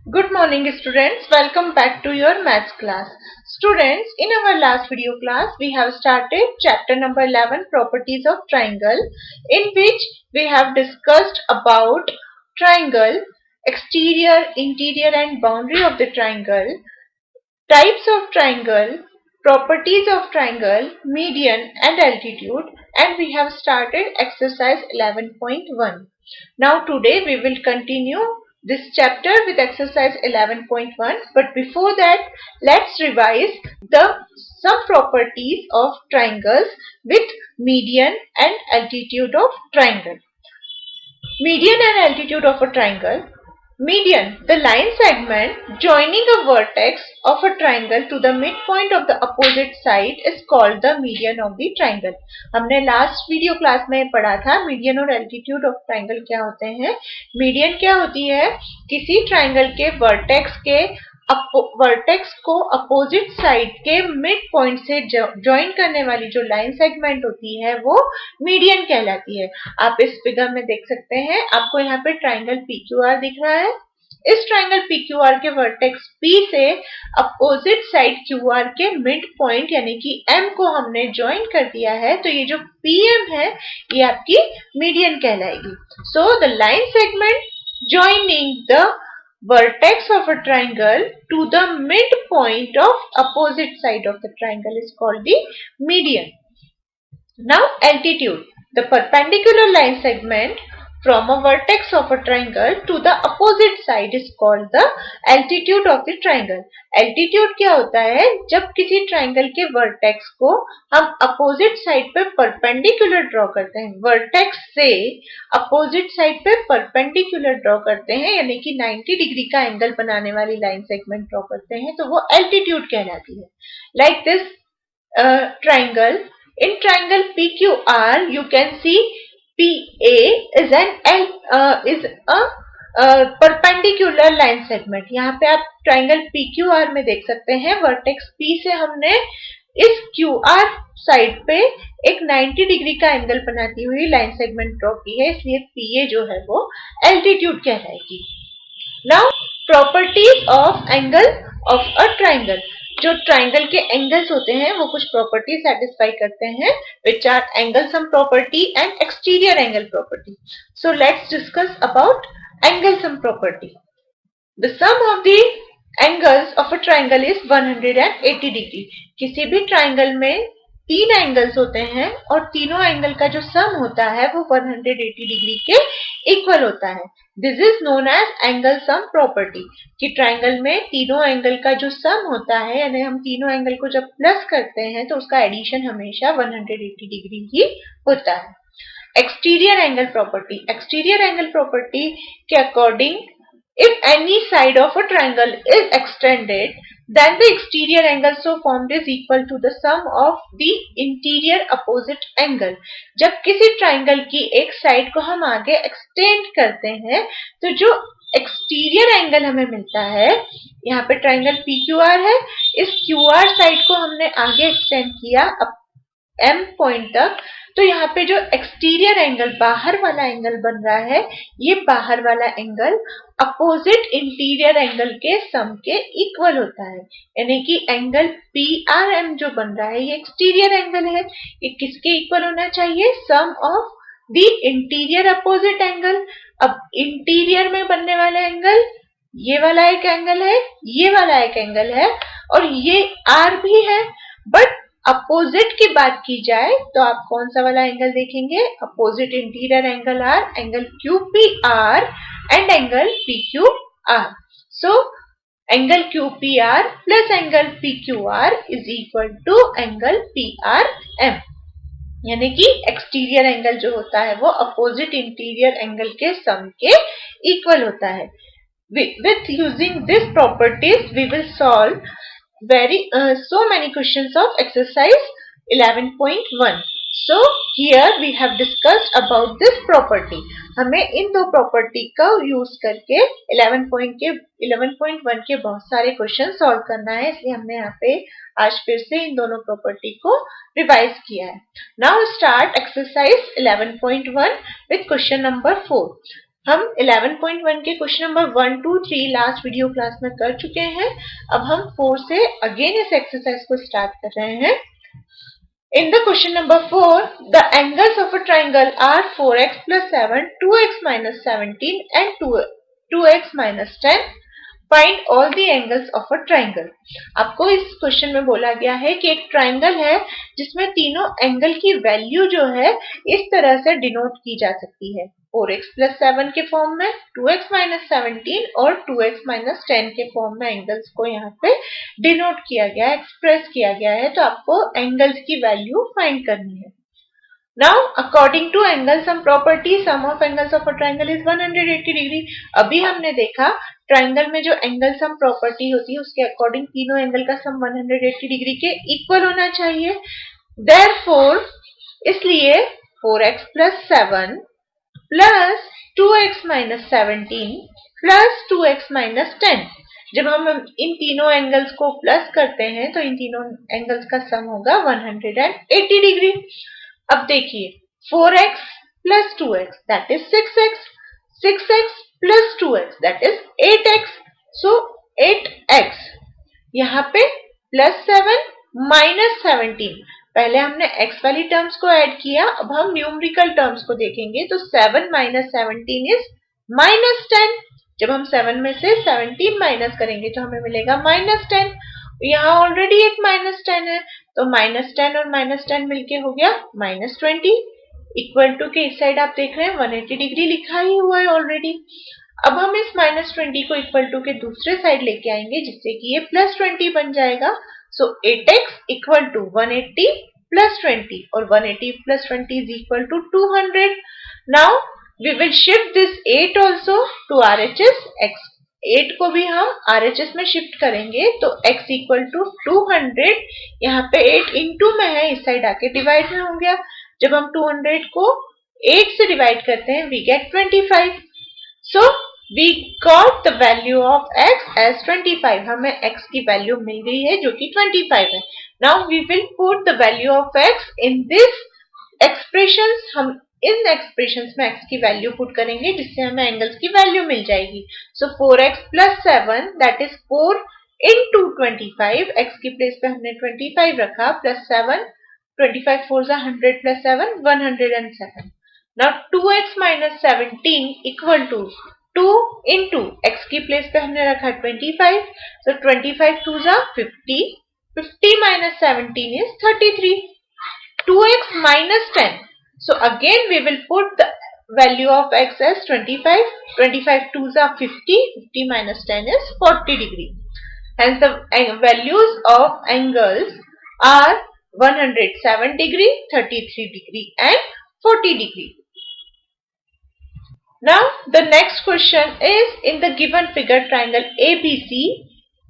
Good morning students, welcome back to your maths class. Students, in our last video class we have started chapter number 11 properties of triangle, in which we have discussed about triangle, exterior, interior and boundary of the triangle, types of triangle, properties of triangle, median and altitude, and we have started exercise 11.1. Now today we will continue this chapter with exercise 11.1, but before that let's revise the some properties of triangles with median and altitude of triangle. Median and altitude of a triangle. Median, the line segment joining a vertex of a triangle to the midpoint of the opposite side is called the median of the triangle. हमने last video class में पढ़ा था median और altitude of triangle क्या होते हैं. Median क्या होती है? किसी ट्राइंगल के वर्टेक्स को अपोजिट साइड के मिड पॉइंट से ज्वाइन करने वाली जो लाइन सेगमेंट होती है वो मीडियन कहलाती है. आप इस फिगर में देख सकते हैं, आपको यहाँ पे ट्राइंगल PQR दिख रहा है. इस ट्राइंगल PQR के वर्टेक्स P से अपोजिट साइड QR के मिड पॉइंट यानी कि M को हमने ज्वाइन कर दिया है, तो ये जो PM है ये आपकी मीडियन कहलाएगी. So the line segment joining the vertex of a triangle to the midpoint of opposite side of the triangle is called the median. Now altitude, the perpendicular line segment from a vertex of a triangle to the opposite side is called the altitude of the triangle. Altitude क्या होता है? जब किसी triangle के vertex को हम opposite side पे perpendicular draw करते हैं, वर्टेक्स से अपोजिट साइड पे परपेंडिकुलर ड्रॉ करते हैं यानी कि 90 डिग्री का एंगल बनाने वाली लाइन सेगमेंट ड्रॉ करते हैं, तो वो एल्टीट्यूड कहलाती है. Like this triangle, in triangle PQR you can see PA is a perpendicular line segment. यहाँ पे आप ट्राइंगल PQR में देख सकते हैं वर्टेक्स P से हमने इस QR साइड पे एक 90 डिग्री का एंगल बनाती हुई लाइन सेगमेंट ड्रॉ की है, इसलिए PA जो है वो एल्टीट्यूड कहलाएगी. Now properties of angle of a triangle. जो ट्राइंगल के एंगल्स होते हैं वो कुछ प्रॉपर्टी सेटिस्फाई करते हैं, which are angle sum property and exterior angle property. So let's discuss about angle sum property. The sum of the angles of a triangle is 180 degree. किसी भी ट्राइंगल में तीन एंगल्स होते हैं और तीनों एंगल का जो सम होता है वो 180 डिग्री के इक्वल होता है. This is known as angle sum property. कि ट्राइंगल में तीनों एंगल का जो सम होता है यानी हम तीनों एंगल को जब प्लस करते हैं तो उसका एडिशन हमेशा 180 डिग्री ही होता है. Exterior angle property. Exterior angle property के according if any side of a triangle is extended, then the exterior angle so formed is equal to the sum of the interior opposite angle. जब किसी triangle की एक side को हम आगे extend करते हैं तो जो एक्सटीरियर एंगल हमें मिलता है, यहाँ पे ट्राइंगल PQR है, इस QR साइड को हमने आगे एक्सटेंड किया M पॉइंट तक, तो यहाँ पे जो एक्सटीरियर एंगल बाहर वाला एंगल बन रहा है, ये बाहर वाला एंगल अपोजिट इंटीरियर एंगल के सम के इक्वल होता है. यानी कि एंगल PRM जो बन रहा है ये एक्सटीरियर एंगल है, ये किसके इक्वल होना चाहिए? Sum of the interior opposite angle. अब इंटीरियर में बनने वाला एंगल ये वाला एक एंगल है, ये वाला एक एंगल है और ये R भी है. बट अपोजिट की बात की जाए तो आप कौन सा वाला एंगल देखेंगे? Opposite interior angle R, angle QPR and angle PQR. So angle QPR plus angle PQR is equal to angle PRM. यानी कि एक्सटीरियर एंगल जो होता है वो अपोजिट इंटीरियर एंगल के सम के इक्वल होता है. With using these properties we will solve so many questions of exercise 11.1. So here we have discussed about this property. हमें इन दो प्रॉपर्टी का यूज करके 11.1 के बहुत सारे क्वेश्चन सॉल्व करना है, इसलिए हमने यहाँ पे आज फिर से इन दोनों प्रॉपर्टी को रिवाइज किया है. Now start exercise 11.1 with question number 4. हम 11.1 के question number 1, 2, 3 last video class में कर चुके हैं। अब हम 4 से अगेन इस एक्सरसाइज को स्टार्ट कर रहे हैं। In the question number 4, the angles of a triangle are 4x plus 7, 2x minus 17 and 2x minus 10. Find all the angles of a triangle. आपको इस क्वेश्चन में बोला गया है कि एक ट्राइंगल है जिसमें तीनों एंगल की वैल्यू जो है इस तरह से डिनोट की जा सकती है, 4x plus 7 के फॉर्म में, 2x minus 17 और 2x minus 10 के फॉर्म में एंगल्स को यहाँ पे डिनोट किया गया है, एक्सप्रेस किया गया है। तो आपको एंगल्स की वैल्यू फाइंड करनी है। Now, according to angle sum property, sum of angles of a triangle is 180 degree. अभी हमने देखा ट्राइंगल में जो एंगल सम प्रॉपर्टी होती है उसके अकॉर्डिंग तीनों एंगल का सम 180 डिग्री के इक्वल होना चाहिए। Therefore, इसलिए 4x plus 7 plus 2x minus 17 plus 2x minus 10, जब हम इन तीनों एंगल्स को प्लस करते हैं तो इन तीनों एंगल्स का सम होगा 180 डिग्री। अब देखिए 4x plus 2x that is 6x, 6x plus 2x that is 8x, so 8x। यहाँ पे +7 -17, पहले हमने x वाली टर्म्स को ऐड किया, अब हम न्यूमेरिकल टर्म्स को देखेंगे। तो 7 minus 17 is -10, जब हम 7 में से 17 माइनस करेंगे तो हमें मिलेगा -10। यहाँ ऑलरेडी एक -10 है तो -10 और -10 मिलके हो गया -20। इक्वल टू के इस साइड आप देख रहे हैं 180 डिग्री लिखा ही हुआ है ऑलरेडी। अब हम इस -20 को इक्वल टू के दूसरे साइड लेके आएंगे जिससे कि ये +20 बन जाएगा। सो 8x इक्वल टू 180 plus 20 और 180 plus 20 is equal to 200. Now we will shift this 8 also to RHS. x 8 को भी हम RHS में शिफ्ट करेंगे तो x इक्वल टू 200, यहाँ पे 8 इंटू में है, इस साइड आके डिवाइड में हो गया। जब हम 200 को 8 से डिवाइड करते हैं we get 25. So we got the value of x as 25. हमें x की वैल्यू मिल गई है जो कि 25 है। Now we will put the value of x in this expressions. हम इन एक्सप्रेशंस में x की वैल्यू पुट करेंगे जिससे हमें एंगल्स की वैल्यू मिल जाएगी। सो 4x plus 7 that is 4 into 25, x की प्लेस पे हमने 25 रखा, plus 7, 25 4 100 plus 7 107. Now 2x minus 17 equal to 2 into x की प्लेस पे हमने रखा 25, so 25 2 50, 50 minus 17 is 33. 2x minus 10. So again we will put the value of x as 25. 25 2s are 50. 50 minus 10 is 40 degree. Hence the values of angles are 107 degree, 33 degree and 40 degree. Now the next question is in the given figure triangle ABC.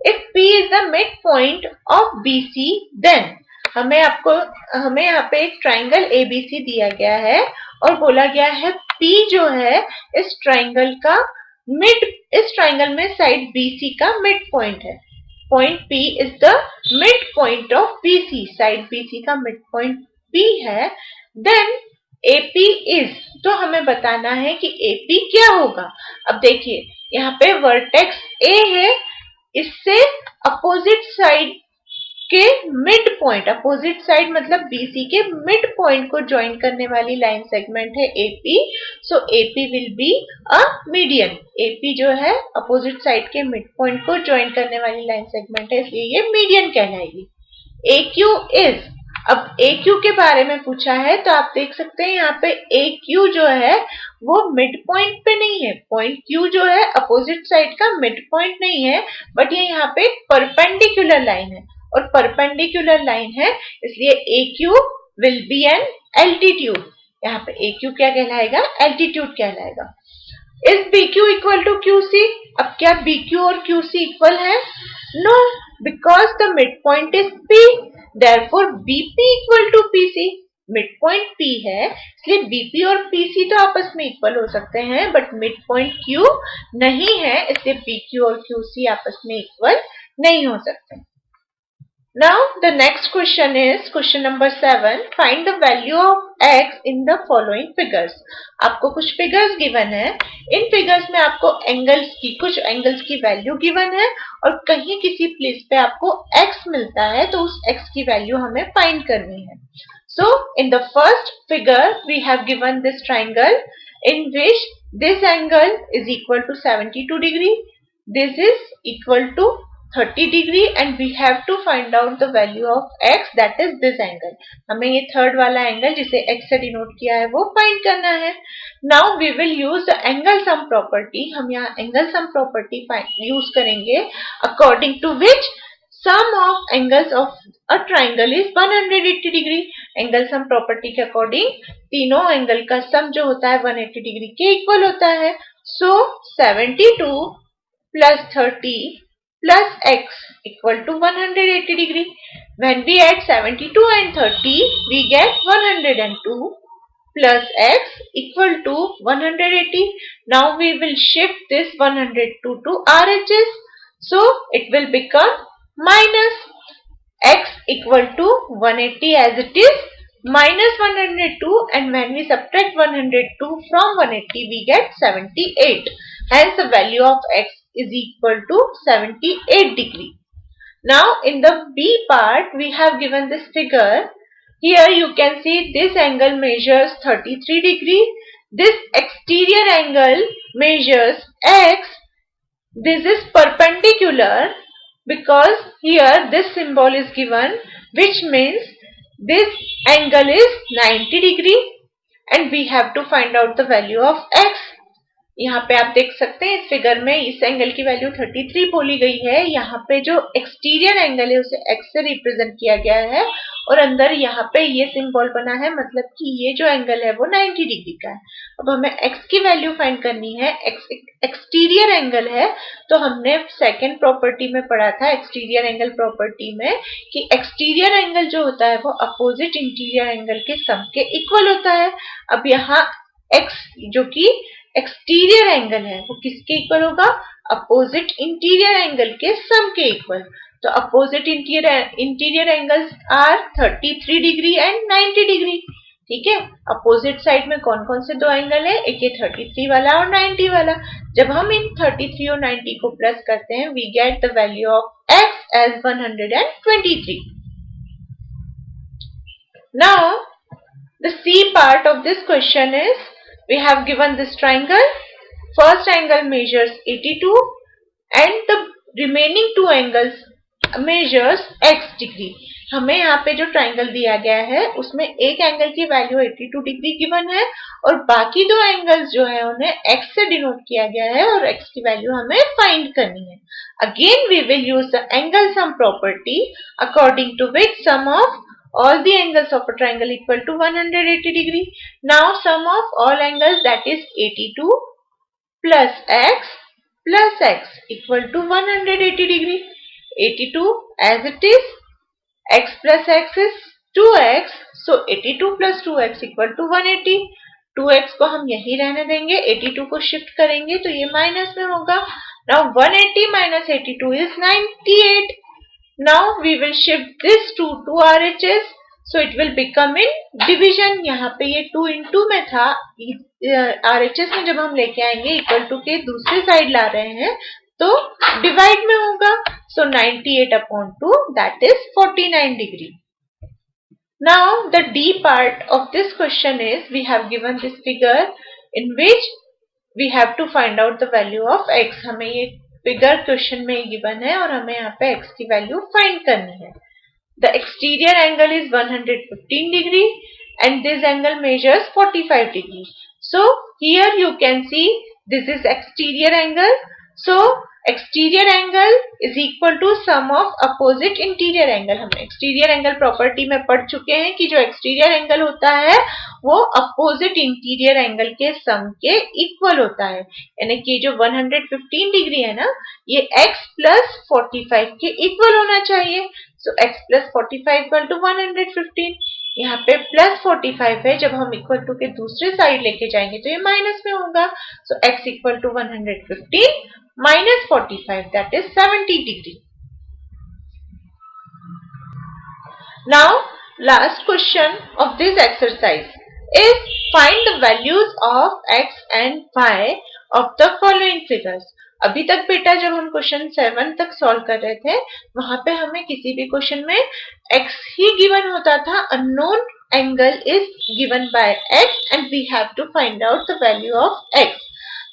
If P is the midpoint of BC, then हमें यहाँ पे एक triangle ABC दिया गया है और बोला गया है P जो है इस ट्राइंगल में साइड BC का मिड पॉइंट है। Point P is the mid point of BC, side BC का मिड पॉइंट P है। देन AP इज, तो हमें बताना है कि AP क्या होगा। अब देखिए यहाँ पे वर्टेक्स A है, इससे अपोजिट साइड के मिड पॉइंट, अपोजिट साइड मतलब BC के मिड पॉइंट को ज्वाइन करने वाली लाइन सेगमेंट है AP। So AP will be a median. AP जो है अपोजिट साइड के मिड पॉइंट को ज्वाइन करने वाली लाइन सेगमेंट है, इसलिए ये मीडियन कहलाएगी। AQ इज, अब AQ के बारे में पूछा है तो आप देख सकते हैं यहाँ पे AQ जो है वो मिड पॉइंट पे नहीं है। पॉइंट Q जो है अपोजिट साइड का मिड पॉइंट नहीं है, बट ये यहाँ पे परपेंडिकुलर लाइन है और परपेंडिकुलर लाइन है इसलिए AQ will be an altitude. यहाँ पे AQ क्या कहलाएगा, एल्टीट्यूड कहलाएगा। Is BQ equal to QC, अब क्या BQ और QC इक्वल है? No, because the mid point is P, therefore BP equal to PC। Mid point P है इसलिए BP और PC तो आपस में इक्वल हो सकते हैं, बट मिड पॉइंट Q नहीं है इसलिए BQ और QC आपस में इक्वल नहीं हो सकते। Now the next question is question number 7. Find the value of x in the following figures. आपको कुछ figures given है. इन figures में आपको कुछ angles की value given है और कहीं किसी place पे आपको x मिलता है तो उस x की value हमें find करनी है. So in the first figure we have given this triangle in which this angle is equal to 72 degree. This is equal to 30 degree and we have to find out the value of x, that is this angle. हमें ये third वाला angle जिसे x से denote किया है वो find करना है. Now we will use the angle sum property. हम यहाँ angle sum property यूज करेंगे according to which sum of angles of a triangle is 180 degree. Angle sum property के अकॉर्डिंग तीनों एंगल का सम जो होता है 180 डिग्री के इक्वल होता है. So 72 plus 30 plus x equal to 180 degree. When we add 72 and 30, we get 102 plus x equal to 180. Now we will shift this 102 to RHS. So it will become minus x equal to 180 as it is minus 102, and when we subtract 102 from 180 we get 78. Hence the value of x is equal to 78 degree. Now in the B part we have given this figure. Here you can see this angle measures 33 degree. This exterior angle measures x. This is perpendicular because here this symbol is given, which means this angle is 90 degree and we have to find out the value of x. यहाँ पे आप देख सकते हैं इस figure में इस angle की वैल्यू 33 बोली गई है. यहाँ पे जो एक्सटीरियर एंगल है उसे x से रिप्रेजेंट किया गया है और अंदर यहाँ पे ये सिंबल बना है, मतलब कि ये जो एंगल है वो 90 डिग्री का है. अब हमें x की वैल्यू फाइंड करनी है. एक्सटीरियर एंगल है तो हमने सेकेंड प्रॉपर्टी में पढ़ा था एक्सटीरियर एंगल प्रॉपर्टी में कि एक्सटीरियर एंगल जो होता है वो अपोजिट इंटीरियर एंगल के सम के इक्वल होता है. अब यहाँ x जो कि एक्सटीरियर एंगल है वो किसके इक्वल होगा? अपोजिट इंटीरियर एंगल के सम के इक्वल. तो opposite interior angles are 33 degree and 90 degree. ठीक है, अपोजिट साइड में कौन कौन से दो एंगल है? एक ये 33 वाला और 90 वाला. जब हम इन 33 और 90 को प्लस करते हैं we get the value of x as 123. Now the C part of this question is we have given this triangle. First angle measures 82 and the remaining two angles measures x degree. हमें यहाँ पे जो triangle दिया गया है उसमें एक angle की वैल्यू 82 डिग्री गिवन है और बाकी दो एंगल्स जो है उन्हें x से डिनोट किया गया है और x की वैल्यू हमें फाइंड करनी है. Again we will use the angle sum property according to which sum of all the angles of a triangle equal to 180 degree. Now sum of all angles, that is 82 plus x equal to 180 degree. 82 as it is, x plus x is 2x, so 82 plus 2x equal to 180. 2x को हम यही रहने देंगे, 82 को shift करेंगे तो ये minus में होगा. Now 180 minus 82 is 98. Now we will shift this 2 to RHS, so it will become in division. यहाँ पे ये 2 into में था, RHS में जब हम लेके आएंगे इक्वल टू के दूसरी साइड ला रहे हैं तो डिवाइड में होगा. So 98 upon 2, that is 49 degree. Now the D part of this question is we have given this figure in which we have to find out the value of x. हमें ये figure question में given है और हमें यहाँ पे x की value find करनी है. The exterior angle is 115 degree and this angle measures 45 degree. So here you can see this is exterior angle. So exterior angle is equal to sum of opposite interior angle. हम exterior angle property में पढ़ चुके हैं कि जो exterior angle होता है वो opposite interior angle के sum के equal होता है. यानी कि जो 115 डिग्री है ना ये x plus 45 के equal होना चाहिए. So x plus 45 equal to 115. यहाँ पे प्लस 45 है, जब हम इक्वल टू के दूसरे साइड लेके जाएंगे तो ये माइनस में होगा. So x equal to 115 minus 45, that is 70 degree. Now, last question of this exercise is find the values of x and y of the following figures. अभी तक बेटा जब हम क्वेश्चन 7 तक सॉल्व कर रहे थे वहां पे हमें किसी भी क्वेश्चन में x ही गिवन होता था, unknown angle is given by x and we have to find out the value of x.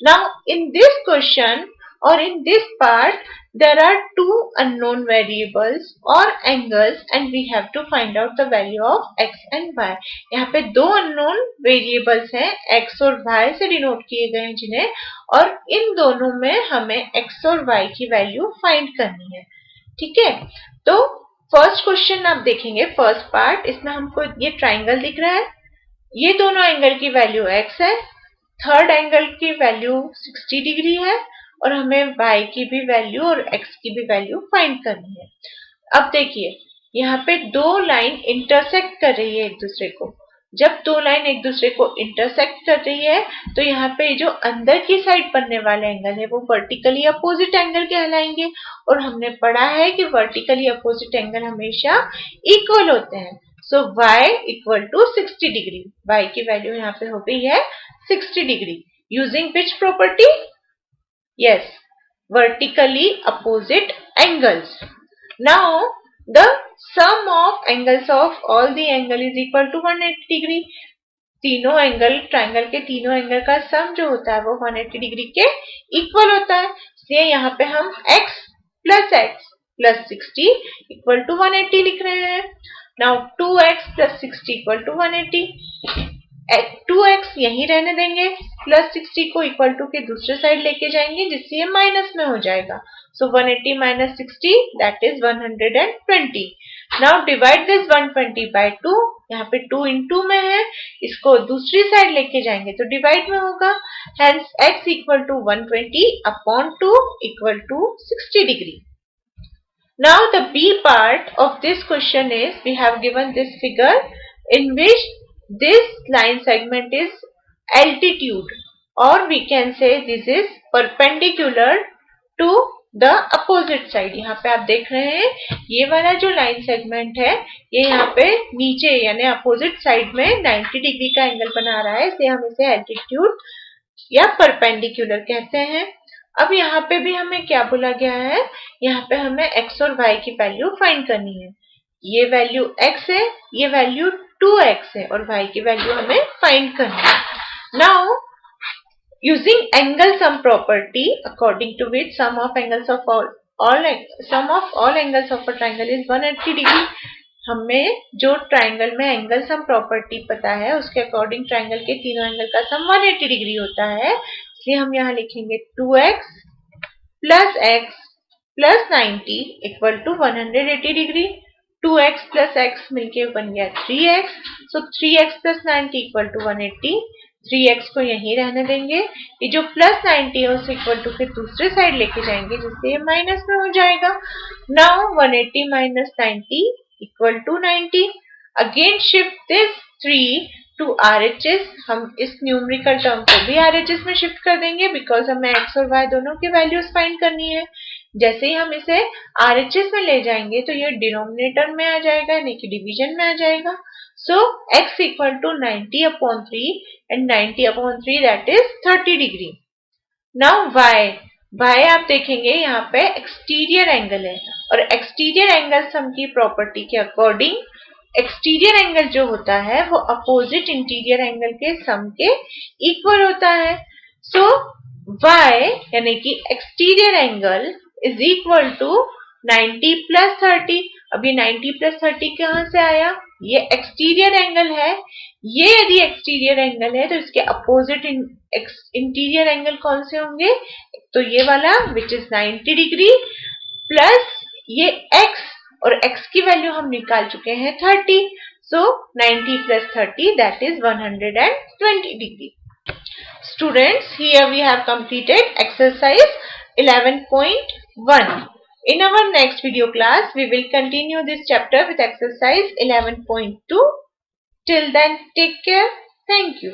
Now in this question or in this part there are two unknown variables or angles and we have to find out the value of x and y. यहाँ पे दो unknown variables हैं x और y से denote किए गए हैं जिन्हें, और इन दोनों में हमें x और y की वैल्यू फाइंड करनी है. ठीक है, तो फर्स्ट क्वेश्चन आप देखेंगे, फर्स्ट पार्ट, इसमें हमको ये ट्राइंगल दिख रहा है, ये दोनों एंगल की वैल्यू x है, थर्ड एंगल की वैल्यू 60 डिग्री है और हमें y की भी वैल्यू और x की भी वैल्यू फाइंड करनी है. अब देखिए यहाँ पे दो लाइन इंटरसेक्ट कर रही है एक दूसरे को. जब दो लाइन एक दूसरे को इंटरसेक्ट कर रही है तो यहाँ पे जो अंदर की साइड बनने वाले एंगल है वो वर्टिकली अपोजिट एंगल कहलाएंगे, और हमने पढ़ा है कि वर्टिकली अपोजिट एंगल हमेशा इक्वल होते हैं. So y equal to 60 degree, y की वैल्यू यहाँ पे हो गई है 60 degree. Using which property? Yes, vertically opposite angles. Now, the sum of angles of all the angle is equal to 180 degree. तीनों एंगल, ट्राइंगल के तीनों एंगल का सम जो होता है वो 180 डिग्री के इक्वल होता है. इसलिए यहाँ पे हम x प्लस 60 इक्वल टू 180 लिख रहे हैं. Now 2x plus 60 equal to 180. 2x यहीं रहने देंगे, प्लस 60 को इक्वल टू के दूसरे साइड लेके जाएंगे जिससे ये माइनस में हो जाएगा. So 180 minus 60 that is 120. Now divide this 120 by 2. यहाँ पे 2 into में है, इसको दूसरी साइड लेके जाएंगे तो डिवाइड में होगा. Hence x equal to 120 upon 2 equal to 60 degree. Now the B part of this question is we have given this figure in which this line segment is altitude, or we can say this is perpendicular to the opposite side. यहाँ पे आप देख रहे हैं ये वाला जो line segment है ये यहाँ पे नीचे यानी अपोजिट साइड में 90 डिग्री का एंगल बना रहा है, इसलिए हम इसे एल्टीट्यूड या परपेंडिकुलर कहते हैं. अब यहाँ पे भी हमें क्या बोला गया है, यहाँ पे हमें x और y की वैल्यू फाइंड करनी है. ये वैल्यू x है, ये वैल्यू 2x है और y की वैल्यू हमें फाइंड करनी है. Now using angle sum property according to which sum of angles of all angles of a triangle is 180 degree. हमें जो ट्राइंगल में एंगल सम प्रॉपर्टी पता है उसके अकॉर्डिंग ट्राइंगल के तीनों एंगल का सम 180 डिग्री होता है, इसलिए हम यहाँ लिखेंगे 2x plus 90 equal to 180 degree. 2x plus x मिलके बन गया 3x. So 3x plus 90 equal to 180. 3x को यहीं रहने देंगे, ये जो प्लस 90 है उसे इक्वल टू फिर दूसरे साइड लेके जाएंगे जिससे ये माइनस में हो जाएगा. Now 180 minus 90 equal to 90. Again shift this 3 to RHS. हम इस न्यूमेरिकल टर्म को भी RHS में शिफ्ट कर देंगे बिकॉज हमें x और y दोनों की वैल्यूज फाइंड करनी है. जैसे ही हम इसे RHS में ले जाएंगे तो ये डिनोमिनेटर में आ जाएगा यानी कि डिवीजन में आ जाएगा. So x equal to 90 upon 3 and 90 upon 3 that is 30 degree. Now y आप देखेंगे यहाँ पे एक्सटीरियर एंगल है और एक्सटीरियर एंगल सम की प्रॉपर्टी के अकॉर्डिंग एक्सटीरियर एंगल जो होता है वो अपोजिट इंटीरियर एंगल के सम के इक्वल होता है. सो y यानी कि exterior angle is equal to 90 plus 30. अब ये 90 प्लस 30 कहाँ से आया, ये एक्सटीरियर एंगल है. ये यदि एक्सटीरियर एंगल है तो इसके अपोजिट इंटीरियर एंगल कौन से होंगे, तो ये वाला विच इज 90 डिग्री प्लस ये x, और x की वैल्यू हम निकाल चुके हैं 30. सो 90 plus 30 that is 120 degree. Students, here we have completed exercise 11.1. In our next video class, we will continue this chapter with exercise 11.2. Till then, take care. Thank you.